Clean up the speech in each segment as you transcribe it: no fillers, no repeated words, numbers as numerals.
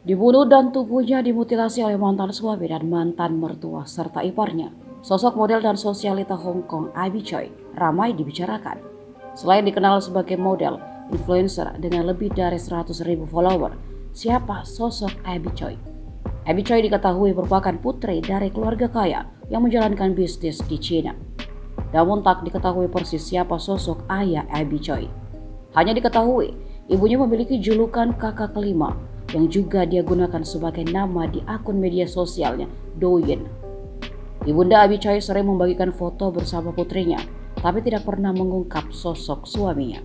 Dibunuh dan tubuhnya dimutilasi oleh mantan suami dan mantan mertua serta iparnya. Sosok model dan sosialita Hong Kong Abby Choi ramai dibicarakan. Selain dikenal sebagai model, influencer dengan lebih dari 100.000 follower, siapa sosok Abby Choi? Abby Choi diketahui merupakan putri dari keluarga kaya yang menjalankan bisnis di China. Namun tak diketahui persis siapa sosok ayah Abby Choi. Hanya diketahui ibunya memiliki julukan kakak kelima yang juga dia gunakan sebagai nama di akun media sosialnya, Douyin. Ibunda Abby Choi sering membagikan foto bersama putrinya, tapi tidak pernah mengungkap sosok suaminya.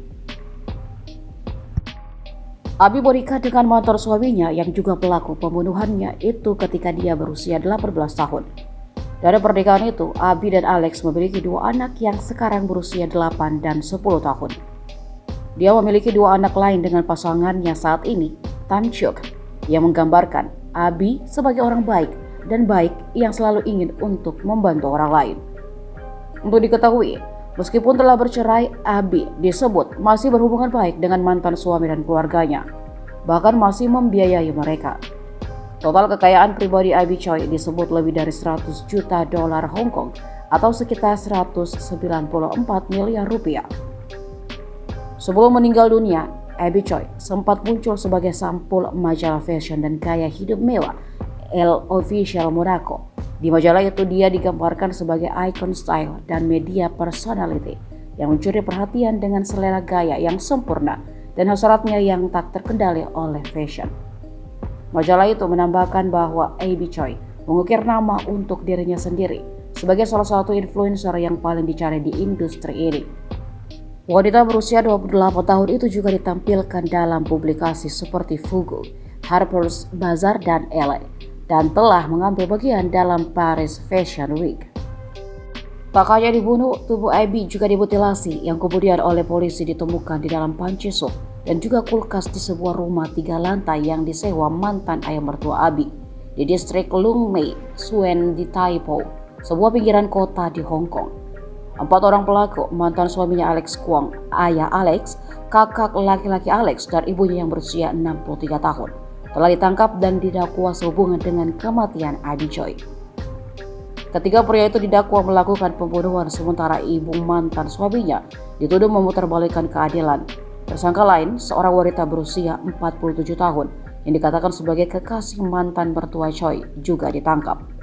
Abi menikah dengan mantan suaminya yang juga pelaku pembunuhannya itu ketika dia berusia 18 tahun. Dari pernikahan itu, Abi dan Alex memiliki dua anak yang sekarang berusia 8 dan 10 tahun. Dia memiliki dua anak lain dengan pasangannya saat ini, Tan Chuk, yang menggambarkan Abi sebagai orang baik dan baik yang selalu ingin untuk membantu orang lain. Untuk diketahui, meskipun telah bercerai, Abi disebut masih berhubungan baik dengan mantan suami dan keluarganya, bahkan masih membiayai mereka. Total kekayaan pribadi Abby Choi disebut lebih dari 100 juta dolar Hong Kong atau sekitar 194 miliar rupiah. Sebelum meninggal dunia, Abby Choi sempat muncul sebagai sampul majalah fashion dan gaya hidup mewah Elle Official Monaco. Di majalah itu dia digambarkan sebagai icon style dan media personality yang mencuri perhatian dengan selera gaya yang sempurna dan hasratnya yang tak terkendali oleh fashion. Majalah itu menambahkan bahwa Abby Choi mengukir nama untuk dirinya sendiri sebagai salah satu influencer yang paling dicari di industri ini. Wanita berusia 28 tahun itu juga ditampilkan dalam publikasi seperti Vogue, Harper's Bazaar, dan Elle, dan telah mengambil bagian dalam Paris Fashion Week. Tak hanya dibunuh, tubuh Abby juga dimutilasi yang kemudian oleh polisi ditemukan di dalam panci sup dan juga kulkas di sebuah rumah 3 lantai yang disewa mantan ayah mertua Abby di distrik Lung Mei, Tsuen di Taipo, sebuah pinggiran kota di Hong Kong. 4 orang pelaku, mantan suaminya Alex Kwong, ayah Alex, kakak laki-laki Alex, dan ibunya yang berusia 63 tahun, telah ditangkap dan didakwa sehubungan dengan kematian Abby Choi. Ketiga pria itu didakwa melakukan pembunuhan sementara ibu mantan suaminya dituduh memutarbalikkan keadilan. Tersangka lain, seorang wanita berusia 47 tahun yang dikatakan sebagai kekasih mantan mertua Choi, juga ditangkap.